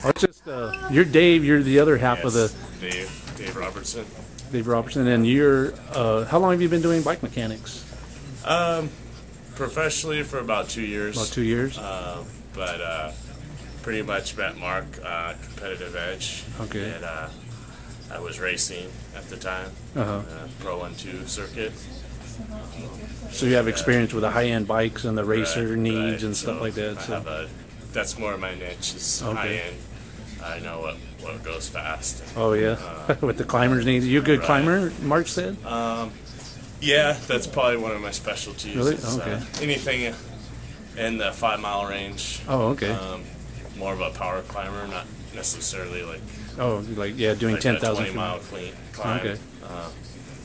It's just you're Dave. You're the other half of the Dave Robertson. Dave Robertson, and you're. How long have you been doing bike mechanics? Professionally for about 2 years. About 2 years. But pretty much met Mark Competitive Edge. Okay. And I was racing at the time. Pro 1-2 circuit. So you have experience with the high-end bikes and the racer needs and stuff So like that. I So. have that's more my niche is Okay. high end. I know what goes fast. Oh yeah, with the climbers needs. You a good Right. climber? Mark said. Yeah, that's probably one of my specialties. Really? Is, Okay. Anything in the 5-mile range. Oh okay. More of a power climber, not necessarily like Doing like 10,000 a 20-mile climb. Okay.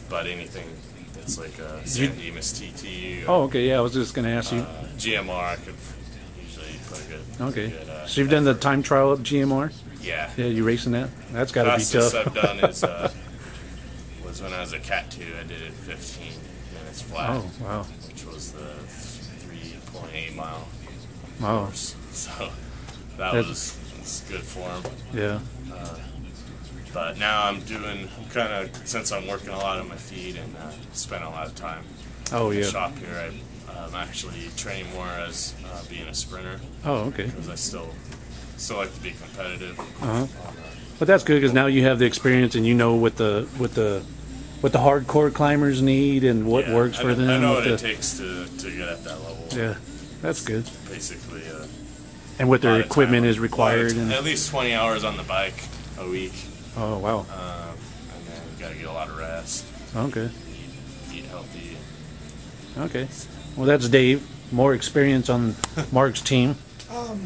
But anything that's like a San Dimas TT. Or, Oh okay. Yeah, I was just gonna ask you. GMR, I could usually put a good. Okay. Good, So you've done the time trial of GMR? Yeah. Yeah, you racing that? That's got to be Fastest tough. I've done is was when I was a Cat 2. I did it 15 minutes flat. Oh wow. Which was the 3.8 mile Wow. course. So that was good form. Yeah. But now I'm kind of, since I'm working a lot on my feet and spend a lot of time Oh in the yeah. shop here, I'm actually training more as being a sprinter Oh okay. because I still like to be competitive. But that's good because now you have the experience and you know what the hardcore climbers need and what Yeah, works for them. I know what it takes to get at that level. Yeah, that's good. Basically, And what a lot their of equipment time, is required. And at least 20 hours on the bike a week, oh wow. and then you got to get a lot of rest, Okay. eat healthy. Okay. Well, that's Dave. More experience on Mark's team.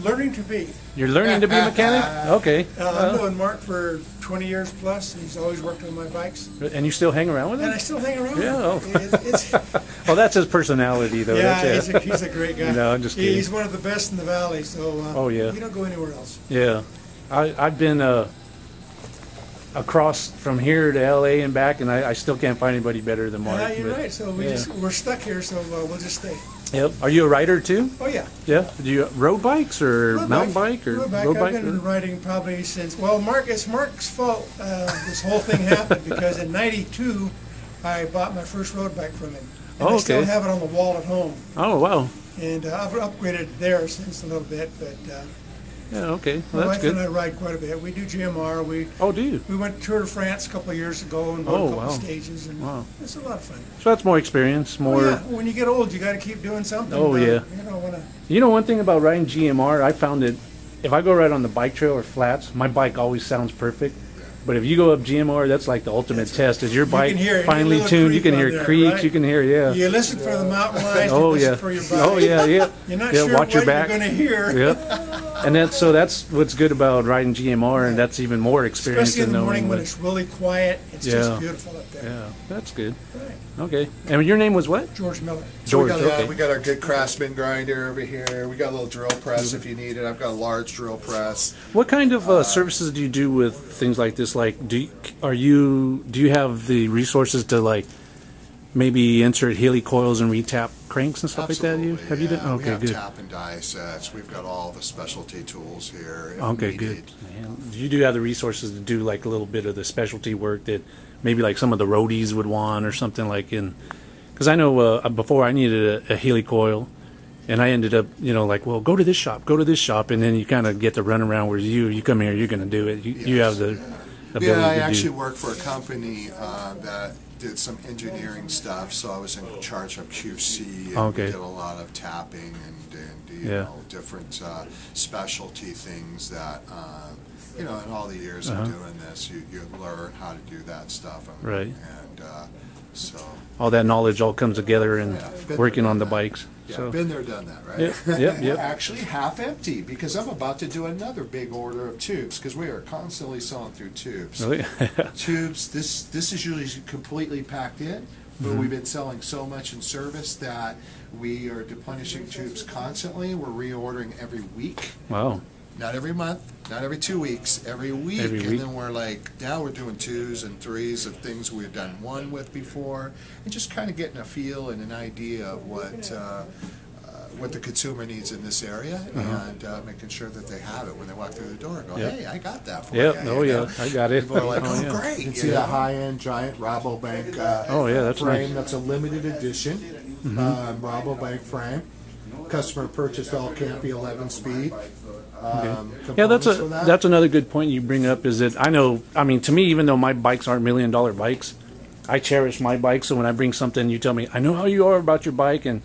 Learning to be. You're learning to be a mechanic. Okay. I've known Mark for 20 years plus. He's always worked on my bikes. And you still hang around with And him? I still hang around. Yeah, with him. Well, Well, that's his personality, though. yeah, That's it. he's a great guy. No, I'm just kidding. He's one of the best in the valley, so Oh, yeah. we don't go anywhere else. Yeah, I've been across from here to LA and back, and I still can't find anybody better than Mark. Yeah, you're but- right. So yeah. we're stuck here, so we'll just stay. Yep. Are you a rider too? Oh yeah. Yeah. Do you road bikes or Road mountain bike or road bike. road I've bike? been riding probably since. Well, it's Mark's fault. This whole thing happened because in '92 I bought my first road bike from him, and Oh, I still okay. have it on the wall at home. Oh wow. And I've upgraded there since a little bit, but Yeah. Okay. my Well, that's wife and I good. ride quite a bit. We do GMR. Oh, do you? We went Tour de France a couple of years ago and rode Oh, a couple wow. stages, and Wow. it's a lot of fun. So that's more experience, more. Well, yeah, when you get old, you got to keep doing something. Oh, yeah. You don't want to. You know, one thing about riding GMR, I found that if I go right on the bike trail or flats, my bike always sounds perfect. But if you go up GMR, that's like the ultimate test. Is your bike can hear any finely little tuned? You creak can on hear there, creaks. right? You can hear, yeah. You listen for the mountain lions. Oh you listen yeah. for your bike. Oh yeah, yeah. You're not yeah, sure watch what your back. you're going to hear. Yep. And that's what's good about riding GMR, and that's even more experience Especially in than the morning knowing. when it's really quiet. It's Yeah. just beautiful up there. Yeah, that's good. Right. Okay. And your name was what? George Miller. So George. we Okay. got our good Craftsman grinder over here. We got a little drill press if you need it. I've got a large drill press. What kind of services do you do with things like this? Like, do you have the resources to like maybe insert Healy coils and retap cranks and stuff Absolutely, like that? Have you done? yeah. Okay, we have good. tap and die sets. We've got all the specialty tools here. if Okay, needed. good. Man, you do have the resources to do like a little bit of the specialty work that maybe like some of the roadies would want or something like in. Because I know before I needed a Healy coil, and I ended up, like, well, go to this shop, and then you kind of get to run around where you come here, you're going to do it. You have the ability Yeah, I to actually do. worked for a company that did some engineering stuff, so I was in charge of QC, and Okay. we did a lot of tapping and Yeah. different specialty things that, in all the years of doing this, you learn how to do that stuff. Right. And so, All that knowledge all comes together and Yeah, been working there, on the done that. bikes. yeah, So, been there, done that, right? yep. Actually, half empty, because I'm about to do another big order of tubes, because we are constantly selling through tubes. Really? Tubes, this is usually completely packed in, but Mm-hmm. we've been selling so much in service that we are replenishing tubes constantly. We're reordering every week, Wow. not every month, not every 2 weeks, every week. Every And week. then we're like, now we're doing twos and threes of things we've done one with before, and just kind of getting a feel and an idea of what what the consumer needs in this area, and making sure that they have it when they walk through the door and go, Yep. hey, I got that for Yep. you. Oh you know? yeah, I got it. People are like, oh, yeah. great. You can see that high-end giant Rabobank Oh, yeah, that's frame. nice. That's a limited edition Rabobank frame. Customer purchased all Campy 11-speed. Yeah, that's components for that. that's another good point you bring up. Is that I know. I mean, to me, even though my bikes aren't $1 million bikes, I cherish my bike. So when I bring something, you tell me, I know how you are about your bike, and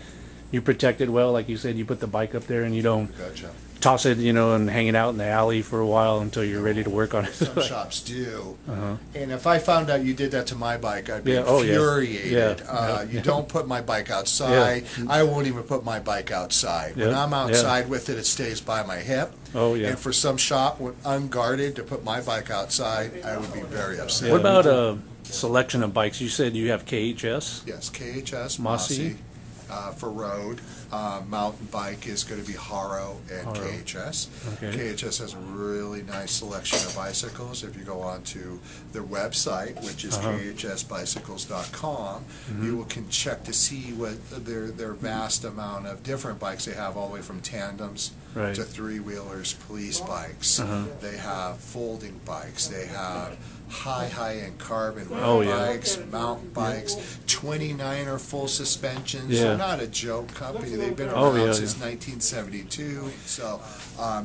you protect it well. Like you said, you put the bike up there, and you don't Gotcha. toss it, and hang it out in the alley for a while until you're ready to work on it. Some shops do. And if I found out you did that to my bike, I'd be Yeah, oh, yeah. infuriated. Yeah, You don't put my bike outside. I won't even put my bike outside. When Yeah, I'm outside with it, it stays by my hip. Oh, yeah. And for some shop, when unguarded, to put my bike outside, I would be very upset. What about a selection of bikes? You said you have KHS. Yes, KHS, Mossy. Mossy, for road. Mountain bike is going to be Haro and KHS. Okay. KHS has a really nice selection of bicycles. If you go onto their website, which is khsbicycles.com, you can check to see what their vast amount of different bikes they have, all the way from tandems Right. to three-wheelers, police bikes. They have folding bikes. They have high-end carbon Oh, yeah. bikes, mountain bikes, 29er full suspensions. Yeah. They're not a joke company. They've been Oh, around yeah, since 1972. So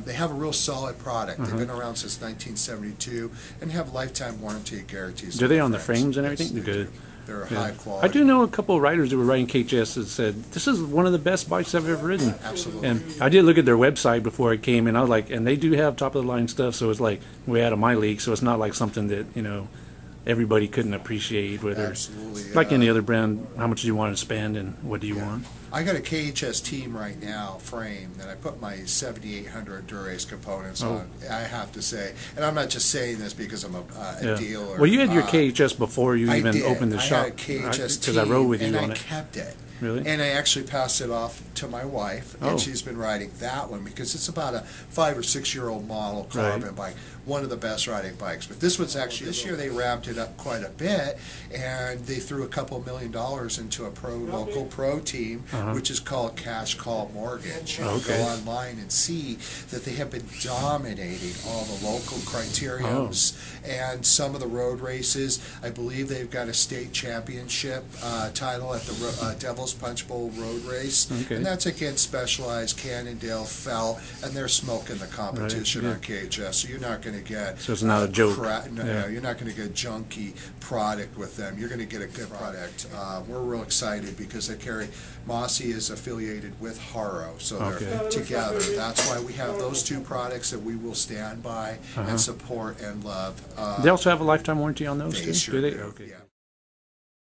they have a real solid product. They've been around since 1972 and have lifetime warranty guarantees. Do they on the frames? frames and Yes, everything? they Good. do. They're Yeah. high quality. I do know a couple of riders who were riding KHS that said this is one of the best bikes I've ever ridden. Absolutely. And I did look at their website before I came, and I was like, and they do have top of the line stuff. So it's like way out of my league. So it's not like something that everybody couldn't appreciate. Whether Absolutely. like any other brand, how much do you want to spend, and what do you want? I got a KHS team right now frame that I put my 7800 Dura-Ace components on. I have to say, and I'm not just saying this because I'm a Yeah. dealer. Well, you had your KHS before you I even did. opened the shop. I had a KHS because I rode with you and on I it. kept it. Really? And I actually passed it off to my wife, Oh. and she's been riding that one because it's about a 5 or 6 year old model carbon bike, one of the best riding bikes. But this one's actually, this year they ramped it up quite a bit, and they threw a couple $1 million into a local pro team, which is called Cash Call Mortgage. You can Okay. go online and see that they have been dominating all the local criteriums and some of the road races. I believe they've got a state championship title at the Devil's Punch Bowl road race, Okay. and that's against Specialized, Cannondale, Felt, and they're smoking the competition yeah. on KHS. So you're not going to get So it's not a joke. no, you're not going to get junky product with them. You're going to get a good product. We're real excited because they carry Mossy is affiliated with Haro, so they're Okay. together. That's why we have those two products that we will stand by and support and love. They also have a lifetime warranty on those They too. sure do they? do, Okay. yeah.